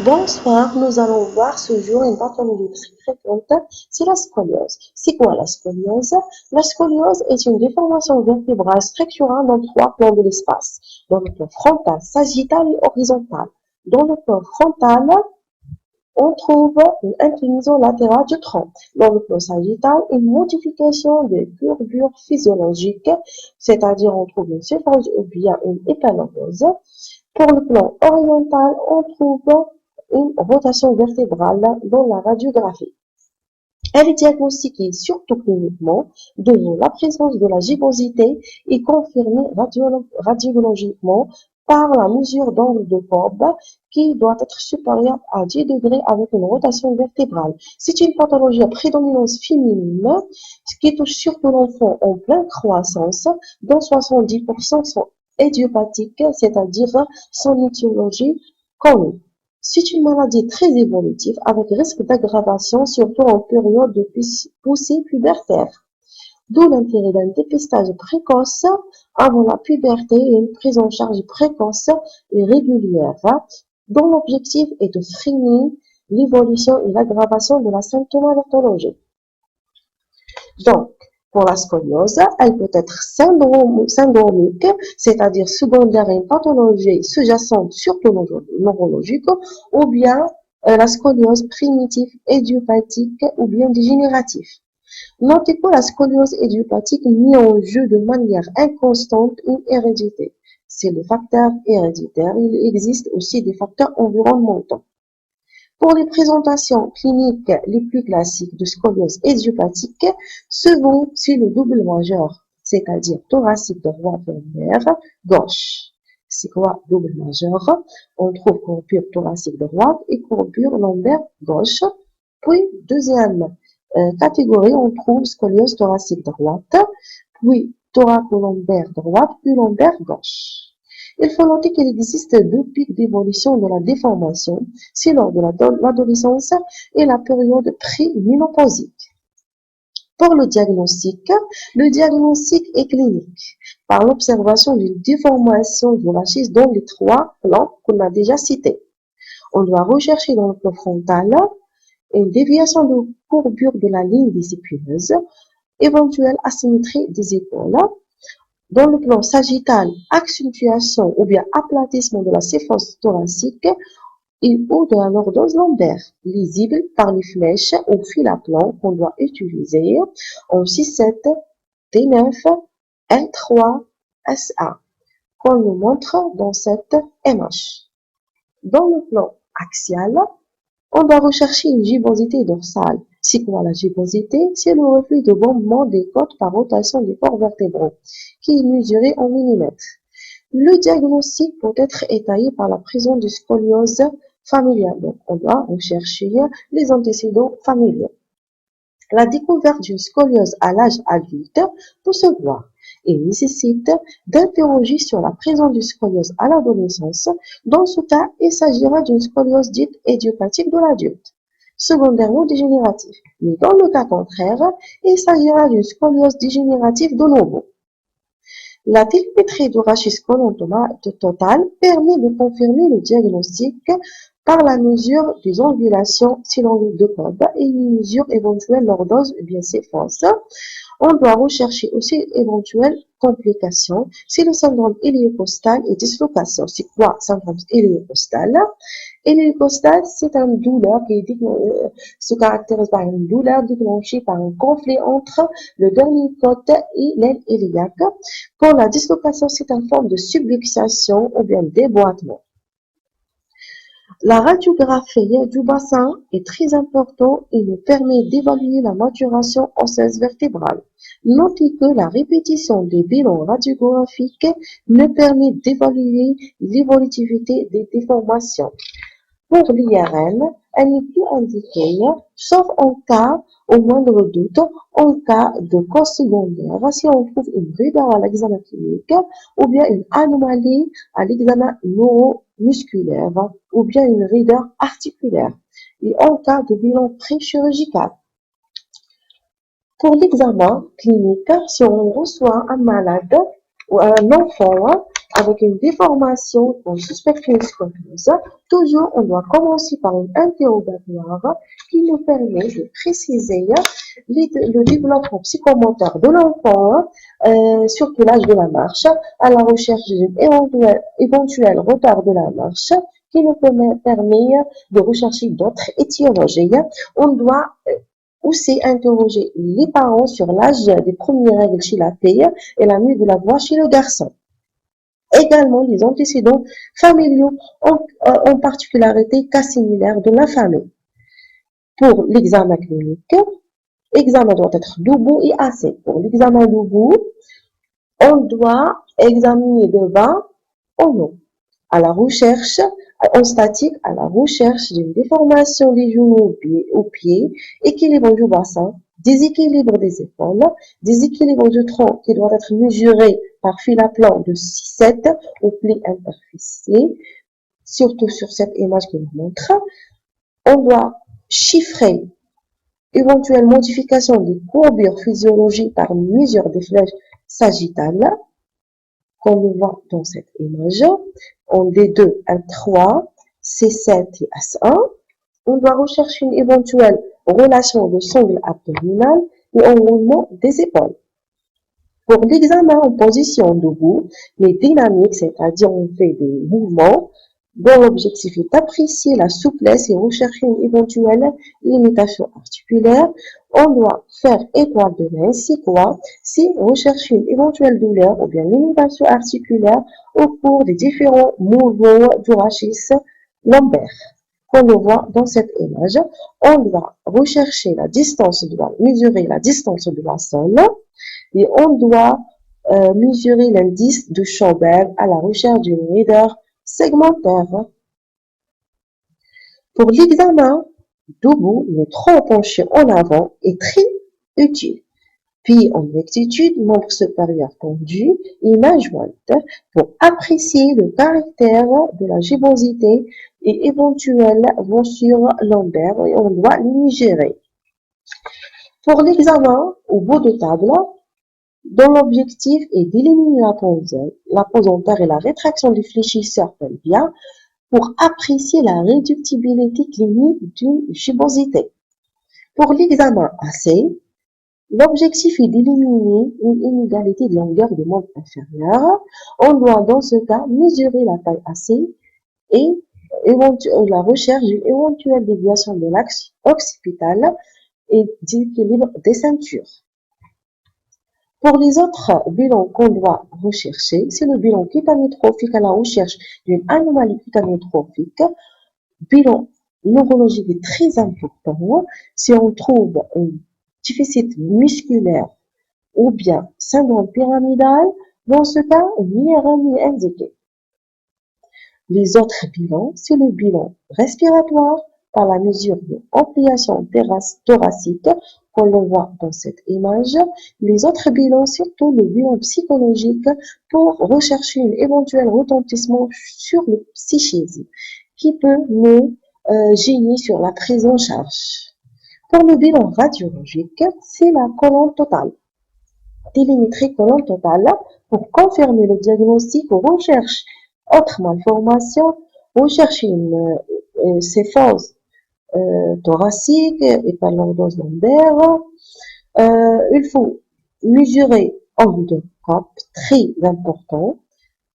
Bonsoir, nous allons voir ce jour une pathologie très fréquente, c'est la scoliose. C'est quoi la scoliose? La scoliose est une déformation vertébrale structurale dans trois plans de l'espace. Dans le plan frontal, sagittal et horizontal. Dans le plan frontal, on trouve une inclinaison latérale du tronc. Dans le plan sagittal, une modification des courbures physiologiques, c'est-à-dire on trouve une céphalose ou bien une épanorrhose. Pour le plan horizontal, on trouve une rotation vertébrale dans la radiographie. Elle est diagnostiquée surtout cliniquement de la présence de la gibbosité et confirmée radiologiquement par la mesure d'angle de courbe qui doit être supérieure à 10 degrés avec une rotation vertébrale. C'est une pathologie à prédominance féminine qui touche surtout l'enfant en pleine croissance, dont 70% sont idiopathiques, c'est-à-dire sans étiologie connue. C'est une maladie très évolutive avec risque d'aggravation, surtout en période de poussée pubertaire. D'où l'intérêt d'un dépistage précoce avant la puberté et une prise en charge précoce et régulière, dont l'objectif est de freiner l'évolution et l'aggravation de la symptomatologie. Donc, pour la scoliose, elle peut être syndromique, c'est-à-dire secondaire à une pathologie sous-jacente, surtout neurologique, ou bien la scoliose primitive idiopathique ou bien dégénérative. Notez que la scoliose idiopathique met en jeu de manière inconstante une hérédité. C'est le facteur héréditaire. Il existe aussi des facteurs environnementaux. Pour les présentations cliniques les plus classiques de scoliose idiopathique, second, c'est le double majeur, c'est-à-dire thoracique droit lombaire gauche. C'est quoi double majeur? On trouve courbure thoracique droite et courbure lombaire gauche. Puis, deuxième catégorie, on trouve scoliose thoracique droite, puis thoracolombaire droite, puis lombaire gauche. Il faut noter qu'il existe deux pics d'évolution de la déformation, c'est lors de l'adolescence et la période pré-ménopausique. Pour le diagnostic est clinique par l'observation d'une déformation de la schiste dans les trois plans qu'on a déjà cités. On doit rechercher dans le plan frontal une déviation de courbure de la ligne des épineuses, éventuelle asymétrie des épaules. Dans le plan sagittal, accentuation ou bien aplatissement de la céphale thoracique et ou de la lordose lombaire, lisible par les flèches ou fil à plan qu'on doit utiliser en 6-7, T9, L3, SA, qu'on nous montre dans cette image. Dans le plan axial, on doit rechercher une gibbosité dorsale. C'est quoi la gibbosité? C'est le reflux de bombement des côtes par rotation des corps vertébraux, qui est mesuré en millimètres. Le diagnostic peut être étayé par la présence de scoliose familiale. Donc, on doit rechercher les antécédents familiaux. La découverte d'une scoliose à l'âge adulte peut se voir et nécessite d'interroger sur la présence de scoliose à l'adolescence. Dans ce cas, il s'agira d'une scoliose dite idiopathique de l'adulte, secondairement dégénérative. Mais dans le cas contraire, il s'agira d'une scoliose dégénérative de nouveau. La télémétrie de rachis colon total permet de confirmer le diagnostic par la mesure des angulations cylindriques de courbe et une mesure éventuelle lordose ou bien céphose. On doit rechercher aussi éventuelles complications si le syndrome héliocostal est dislocation. C'est quoi syndrome héliocostal? Héliocostal, c'est une douleur qui se caractérise par une douleur déclenchée par un conflit entre le dernier côte et l'aile iliaque. Pour la dislocation, c'est une forme de subluxation ou bien déboîtement. La radiographie du bassin est très importante et nous permet d'évaluer la maturation osseuse vertébrale. Notez que la répétition des bilans radiographiques ne permet d'évaluer l'évolutivité des déformations. Pour l'IRM, elle n'est plus indiquée, sauf en cas, au moindre doute, en cas de cause secondaire, si on trouve une raideur à l'examen clinique, ou bien une anomalie à l'examen neuromusculaire, ou bien une raideur articulaire, et en cas de bilan pré-chirurgical. Pour l'examen clinique, si on reçoit un malade ou un enfant avec une déformation pour suspecter une scoliose, toujours on doit commencer par un interrogatoire qui nous permet de préciser le développement psychomoteur de l'enfant, surtout l'âge de la marche, à la recherche d'un éventuel retard de la marche, qui nous permet de rechercher d'autres étiologies. On doit aussi interroger les parents sur l'âge des premières règles chez la fille et la nuit de la voix chez le garçon. Également, les antécédents familiaux en particularité cas similaires de la famille. Pour l'examen clinique, l'examen doit être debout et assis. Pour l'examen debout, on doit examiner de bas en haut. À la recherche, en statique, à la recherche d'une déformation des genoux au pied, équilibre du bassin, déséquilibre des épaules, déséquilibre du tronc qui doit être mesuré par fil à plan de 6-7 au pli interfécié, surtout sur cette image qui nous montre. On doit chiffrer éventuelle modification des courbures physiologiques par mesure des flèches sagittales, qu'on le voit dans cette image, en D2, L3, C7 et S1. On doit rechercher une éventuelle relâchement de sangle abdominal et enroulement des épaules. Pour l'examen en position debout, mais dynamique, c'est-à-dire on fait des mouvements, dont l'objectif est d'apprécier la souplesse et rechercher une éventuelle limitation articulaire. On doit faire étoile de main, c'est quoi? C'est rechercher une éventuelle douleur ou bien limitation articulaire au cours des différents mouvements du rachis lombaire. Comme on le voit dans cette image, on doit rechercher la distance, on doit mesurer la distance de la sol et on doit mesurer l'indice de Schoenberg à la recherche d'une raideur segmentaire. Pour l'examen debout, le tronc penché en avant est très utile. Puis en rectitude, membre supérieur tendu et main jointe pour apprécier le caractère de la gibbosité et éventuelle voussure lombaire et on doit les mesurer. Pour l'examen au bout de table, dont l'objectif est d'éliminer la pesanteur et la rétraction du fléchisseur pelvien pour apprécier la réductibilité clinique d'une gibbosité. Pour l'examen AC, l'objectif est d'éliminer une inégalité de longueur du membre inférieur. On doit dans ce cas mesurer la taille AC et la recherche d'une éventuelle déviation de l'axe occipital et d'équilibre des ceintures. Pour les autres bilans qu'on doit rechercher, c'est le bilan cutanétrophique à la recherche d'une anomalie cutanétrophique. Bilan neurologique est très important. Si on trouve un déficit musculaire ou bien syndrome pyramidal, dans ce cas, une IRM est indiquée. Les autres bilans, c'est le bilan respiratoire par la mesure de ampliation thoracique, qu'on le voit dans cette image. Les autres bilans, surtout le bilan psychologique pour rechercher un éventuel retentissement sur le psychisme qui peut nous gêner sur la prise en charge. Pour le bilan radiologique, c'est la colonne totale. Télémétrie colonne totale pour confirmer le diagnostic ou recherche autre malformation, rechercher une céphose thoracique et par l'ordose lombaire. Il faut mesurer angle de cap très important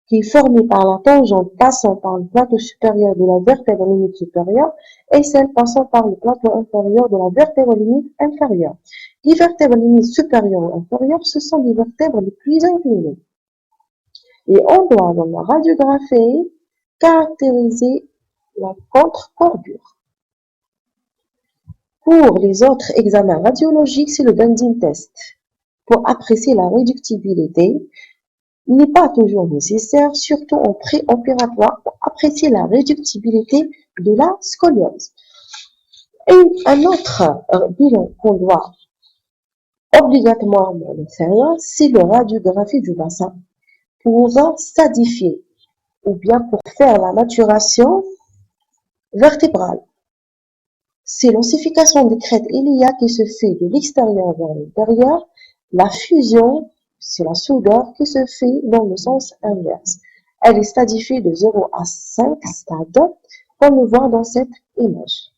qui est formé par la tangente passant par le plateau supérieur de la vertèbre limite supérieure et celle passant par le plateau inférieur de la vertèbre limite inférieure. Les vertèbres limites supérieures ou inférieures, ce sont les vertèbres les plus inclinées. Et on doit, dans la radiographie, caractériser la contre-cordure. Pour les autres examens radiologiques, c'est le Bending test. Pour apprécier la réductibilité, il n'est pas toujours nécessaire, surtout en pré-opératoire, pour apprécier la réductibilité de la scoliose. Et un autre bilan qu'on doit obligatoirement faire, c'est la radiographie du bassin pour stadifier ou bien pour faire la maturation vertébrale. C'est l'ossification des crêtes iliaques qui se fait de l'extérieur vers l'intérieur. La fusion, c'est la soudure qui se fait dans le sens inverse. Elle est stadifiée de 0 à 5 stades, comme le voit dans cette image.